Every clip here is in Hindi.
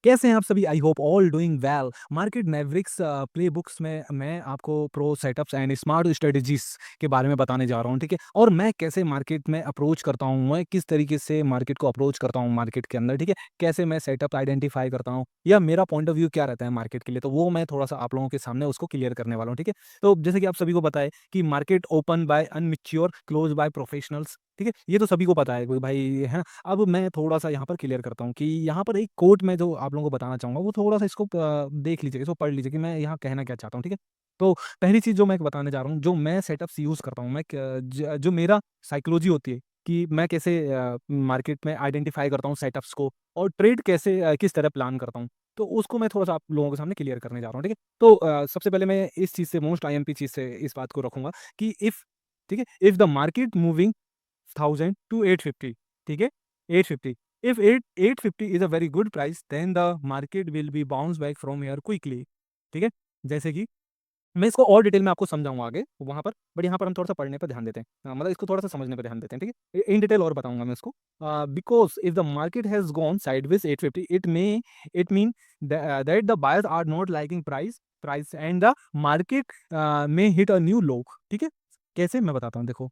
कैसे हैं आप सभी? I hope all doing well. Market Mavericks play books में मैं आपको pro setups and smart strategies के बारे में बताने जा रहा हूँ, ठीक है? और मैं कैसे मार्केट में अप्रोच करता हूँ, मैं किस तरीके से मार्केट को अप्रोच करता हूँ मार्केट के अंदर, ठीक है? कैसे मैं सेटअप आइडेंटिफाई करता हूँ या मेरा पॉइंट ऑफ व्यू क्या रहता है मार्केट के लिए, तो वो मैं थोड़ा-सा आप लोगों के सामने उसको क्लियर करने वाला हूँ, ठीक है? तो जैसे कि आप सभी को पता है कि market open by unmature, close by professionals, ठीक है? ये तो सभी को पता है कोई भाई, है ना? अब मैं थोड़ा-सा यहाँ पर क्लियर करता हूँ कि यहाँ पर एक कोट मैं जो आप लोगों को बताना चाहूँगा, वो थोड़ा-सा इसको देख लीजिए, इसको पढ़ लीजिए कि मैं यहाँ कहना क्या चाहता हूँ, ठीक है? तो पहली चीज़ जो मैं बताने जा रहा हूँ, जो मैं सेटअप्स यूज़ करता हूँ, मैं क ज जो मेरा साइकोलॉजी होती है कि मैं कैसे मार्केट में आइडेंटिफ़ाई करता हूँ सेटअप्स को और ट्रेड कैसे किस तरह प्लान करता हूँ, तो उसको मैं थोड़ा-सा आप लोगों के सामने क्लियर करने जा रहा हूँ, ठीक है? तो सबसे पहले मैं इस चीज़ से मोस्ट आईएमपी चीज़ से इस बात को रखूँगा कि ठीक है? If the market moving 1000 to 850, ठीक है? 850, if 850 is a very good price, then the market will be bounce back from here quickly, ठीक है? जैसे कि मैं इसको और डिटेल में आपको समझाऊँगा आगे वहाँ पर, बट यहाँ पर हम थोड़ा-सा पढ़ने पे ध्यान देते हैं। मतलब इसको थोड़ा-सा समझने पे ध्यान देते हैं, ठीक है? इन डिटेल और बताऊँगा मैं इसको। Because if the market has gone sideways 850, it mean that the buyers are not liking price and the market may hit a new low, ठीक है? कैसे मैं बताता हूँ देखो,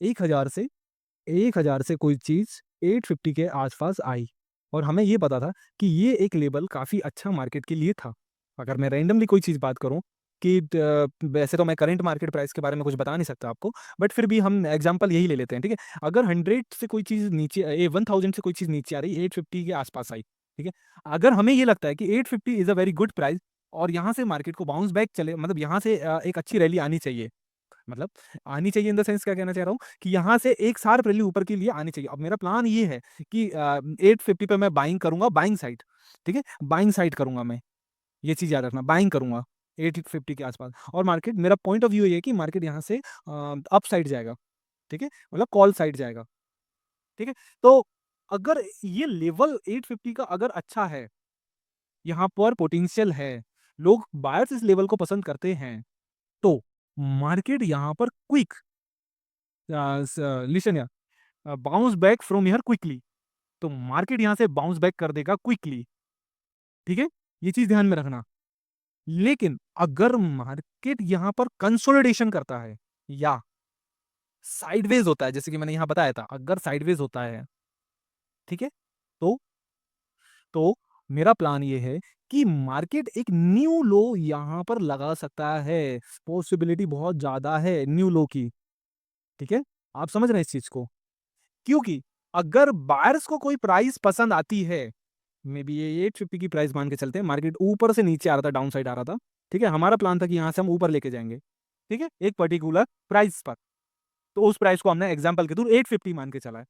1000 से 1000 से कोई चीज़ 850 के आसपास आई और हमें ये पता था कि ये एक लेवल काफ़ी अच्छा मार्केट के लिए था। अगर मैं रैंडमली कोई चीज़ बात करूँ कि वैसे तो मैं करंट मार्केट प्राइस के बारे में कुछ बता नहीं सकता आपको, बट फिर भी हम एग्ज़ाम्पल यही ले लेते हैं, ठीक है? अगर 100 से कोई चीज़ नीचे 1000 से कोई चीज़ नीचे आ रही है, 850 के आसपास आई, ठीक है? अगर हमें ये लगता है कि 850 is a very good price और यहाँ से मार्केट को बाउंस बैक चले, मतलब यहाँ से एक अच्छी रैली आनी चाहिए। मतलब आनी चाहिए इन द सेंस क्या कहना चाह रहा हूँ कि यहाँ से एक शार्प रैली ऊपर के लिए आनी चाहिए। अब मेरा प्लान ये है कि 850 पे मैं बाइंग करूँगा, बाइंग साइड, ठीक है? बाइंग साइड करूँगा मैं, ये चीज़ याद रखना, बाइंग करूँगा 850 के आसपास और मार्केट, मेरा पॉइंट ऑफ व्यू ये है कि मार्केट यहाँ से अप साइड जाएगा, ठीक है? मतलब कॉल साइड जाएगा, ठीक है? तो अगर ये लेवल 850 का अगर अच्छा है, यहाँ पर पोटेंशियल है, लोग बायर्स इस लेवल को पसंद करते हैं, तो मार्केट यहाँ पर quick listen here, bounce back from here quickly, तो मार्केट यहाँ से बाउंस बैक कर देगा क्विकली, ठीक है? ये चीज़ ध्यान में रखना। लेकिन अगर मार्केट यहाँ पर कंसोलिडेशन करता है या साइडवेज होता है, जैसे कि मैंने यहाँ बताया था, अगर साइडवेज होता है, ठीक है? तो तो मेरा प्लान ये है कि मार्केट एक न्यू लो यहाँ पर लगा सकता है, पॉसिबिलिटी बहुत ज़्यादा है न्यू लो की, ठीक है? आप समझ रहे हैं इस चीज़ को? क्योंकि अगर बायर्स को कोई प्राइस पसंद आती है, मे बी ये 850 की प्राइस मान के चलते हैं, मार्केट ऊपर से नीचे आ रहा था, डाउन साइड आ रहा था, ठीक है? हमारा प्लान था कि यहाँ से हम ऊपर लेके जाएँगे, ठीक है? एक पर्टिकुलर प्राइस पर, तो उस प्राइस को हमने एग्ज़ाम्पल के थ्रू 850 मान के चला है,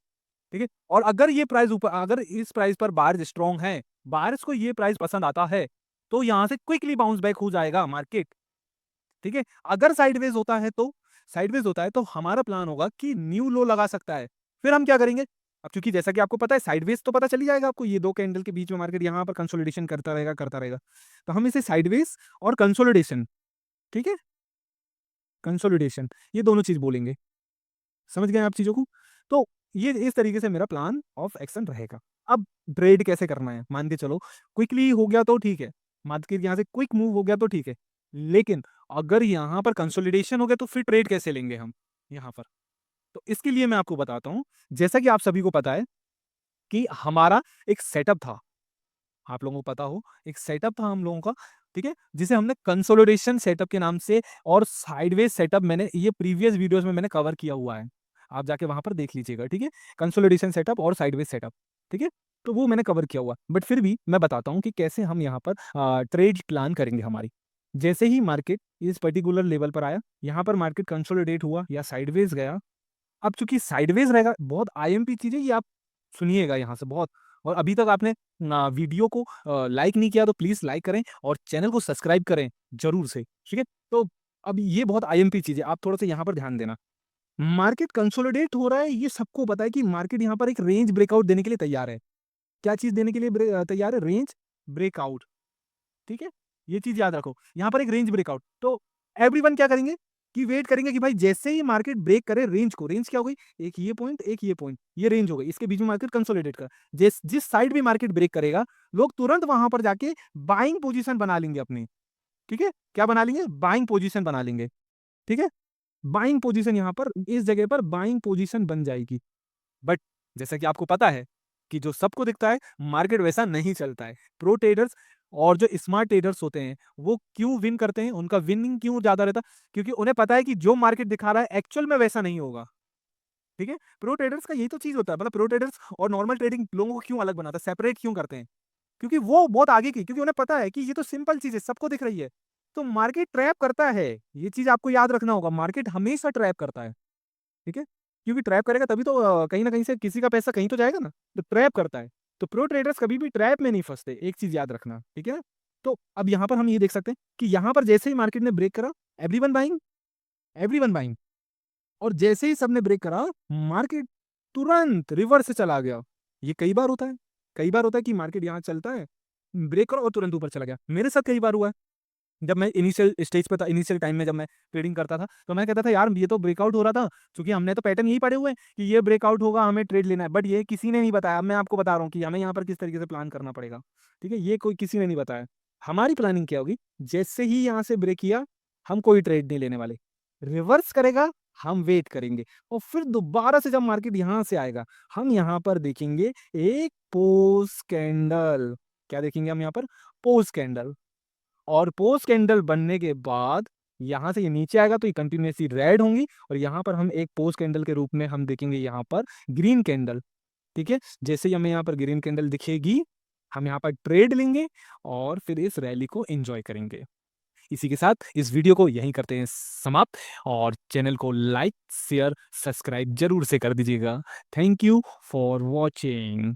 ठीक है? और अगर ये प्राइस ऊपर, अगर इस प्राइस पर बायर्स स्ट्रॉन्ग हैं, बायर्स को ये प्राइस पसंद आता है, तो यहाँ से क्विकली बाउंस बैक हो जाएगा मार्केट, ठीक है? अगर साइडवेज़ होता है तो हमारा प्लान होगा कि न्यू लो लगा सकता है। फिर हम क्या करेंगे? अब चूँकि जैसा कि आपको पता है साइडवेज़ तो पता चल ही जाएगा आपको, ये 2 कैंडल के बीच में मार्केट यहाँ पर कंसोलिडेशन करता रहेगा, करता रहेगा। तो हम इसे साइडवेज़ और कंसोलिडेशन, ठीक है? कंसोलिडेशन, ये दोनों चीज़ बोलेंगे। समझ गए आप चीज़ों को? तो ये इस तरीके से मेरा प्लान ऑफ एक्शन रहेगा। अब ट्रेड कैसे करना है? मान के चलो क्विकली हो गया तो ठीक है, मार्केट यहाँ से क्विक मूव हो गया तो ठीक है। लेकिन अगर यहाँ पर कंसोलिडेशन हो गया तो फिर ट्रेड कैसे लेंगे हम यहाँ पर? तो इसके लिए मैं आपको बताता हूँ, जैसा कि आप सभी को पता है कि हमारा एक सेटअप था। आप लोगों को पता हो, एक सेटअप था हम लोगों का, ठीक है? जिसे हमने कंसोलिडेशन सेटअप के नाम से और साइडवेज सेटअप, मैंने ये प्रीवियस वीडियोज़ में मैंने कवर किया हुआ है। आप जाके वहाँ पर देख लीजिएगा, ठीक है? कंसोलिडेशन सेटअप और साइडवेज सेटअप, ठीक है? तो वो मैंने कवर किया हुआ है। बट फिर भी मैं बताता हूँ कि कैसे हम यहाँ पर ट्रेड प्लान करेंगे हमारी। जैसे ही मार्केट इस पर्टिकुलर लेवल पर आया, यहाँ पर मार्केट कंसोलिडेट हुआ या साइडवेज गया। अब चूँकि साइडवेज रहेगा, बहुत आईएमपी चीज़ है ये, आप सुनिएगा यहाँ से बहुत। और अभी तक आपने वीडियो को लाइक नहीं किया तो प्लीज़ लाइक करें और चैनल को सब्सक्राइब करें ज़रूर से, ठीक है? तो अब ये बहुत आईएमपी चीज़ है, आप थोड़ा-सा यहाँ पर ध्यान देना। मार्केट कंसोलिडेट हो रहा है, ये सबको पता है कि मार्केट यहाँ पर एक रेंज ब्रेकआउट देने के लिए तैयार है। क्या चीज़ देने के लिए तैयार है? रेंज ब्रेकआउट, ठीक है? ये चीज़ याद रखो, यहाँ पर एक रेंज ब्रेकआउट, तो एवरीवन क्या करेंगे? कि वेट करेंगे कि भाई जैसे ही मार्केट ब्रेक करे रेंज को, रेंज क्या हो गई, एक ये पॉइंट, एक ये पॉइंट, ये रेंज हो गई, इसके बीच में मार्केट कंसोलिडेट कर, जिस जिस साइड भी मार्केट ब्रेक करेगा, लोग तुरंत वहां पर जाके बाइंग पोजीशन बना लेंगे अपनी। ठीक है, क्या बना लेंगे, बाइंग पोजीशन बना लेंगे। ठीक है, बाइंग पोजीशन यहाँ पर इस जगह पर बाइंग पोजीशन बन जाएगी। बट जैसा कि आपको पता है कि जो सबको दिखता है मार्केट वैसा नहीं चलता है। प्रो ट्रेडर्स और जो स्मार्ट ट्रेडर्स होते हैं वो क्यों विन करते हैं, उनका विनिंग क्यों ज्यादा रहता है, क्योंकि उन्हें पता है कि जो मार्केट दिखा रहा है एक्चुअल में वैसा नहीं होगा। ठीक है, प्रो ट्रेडर्स का यही तो चीज होता है, मतलब प्रो ट्रेडर्स और नॉर्मल ट्रेडिंग लोगों को क्यों अलग बनाता है, सेपरेट क्यों करते हैं, क्योंकि वो बहुत आगे की, क्योंकि उन्हें पता है कि ये तो सिंपल चीज है, सबको दिख रही है। तो मार्केट ट्रैप करता है, ये चीज आपको याद रखना होगा, मार्केट हमेशा ट्रैप करता है। ठीक है, क्योंकि ट्रैप करेगा तभी तो कहीं ना कहीं से किसी का पैसा कहीं तो जाएगा ना, तो ट्रैप करता है। तो प्रो ट्रेडर्स कभी भी ट्रैप में नहीं फंसते, एक चीज याद रखना, ठीक है। तो अब यहाँ पर हम ये देख सकते हैं कि यहाँ पर जैसे ही मार्केट ने ब्रेक करा, एवरीवन बाइंग, एवरीवन बाइंग, और जैसे ही सबने ब्रेक करा, मार्केट तुरंत रिवर्स से चला गया। ये कई बार होता है, कई बार होता है कि मार्केट यहाँ चलता है, ब्रेक करो और तुरंत ऊपर चला गया। मेरे साथ कई बार हुआ है, जब मैं इनिशियल स्टेज पे था, इनिशियल टाइम में जब मैं ट्रेडिंग करता था, तो मैं कहता था यार ये तो ब्रेकआउट हो रहा था, क्योंकि हमने तो पैटर्न यही पढ़े हुए हैं कि ये ब्रेकआउट होगा, हमें ट्रेड लेना है, बट ये किसी ने नहीं बताया। अब मैं आपको बता रहा हूँ कि हमें यहाँ पर किस तरीके से प्लान करना पड़ेगा। ठीक है, ये कोई किसी ने नहीं बताया। हमारी प्लानिंग क्या होगी, जैसे ही यहाँ से ब्रेक किया, हम कोई ट्रेड नहीं लेने वाले, रिवर्स करेगा, हम वेट करेंगे, और फिर दोबारा से जब मार्केट यहाँ से आएगा, हम यहाँ पर देखेंगे एक पोस्ट कैंडल। क्या देखेंगे हम यहाँ पर, पोस्ट कैंडल। और पोस्ट कैंडल बनने के बाद यहां से ये नीचे आएगा तो ये कंटिन्यूसली रेड होंगी, और यहाँ पर हम एक पोस्ट कैंडल के रूप में हम देखेंगे यहाँ पर ग्रीन कैंडल। ठीक है, जैसे ही हमें यहाँ पर ग्रीन कैंडल दिखेगी, हम यहाँ पर ट्रेड लेंगे और फिर इस रैली को एंजॉय करेंगे। इसी के साथ इस वीडियो को यहीं करते हैं समाप्त, और चैनल को लाइक शेयर सब्सक्राइब जरूर से कर दीजिएगा। Thank you for watching.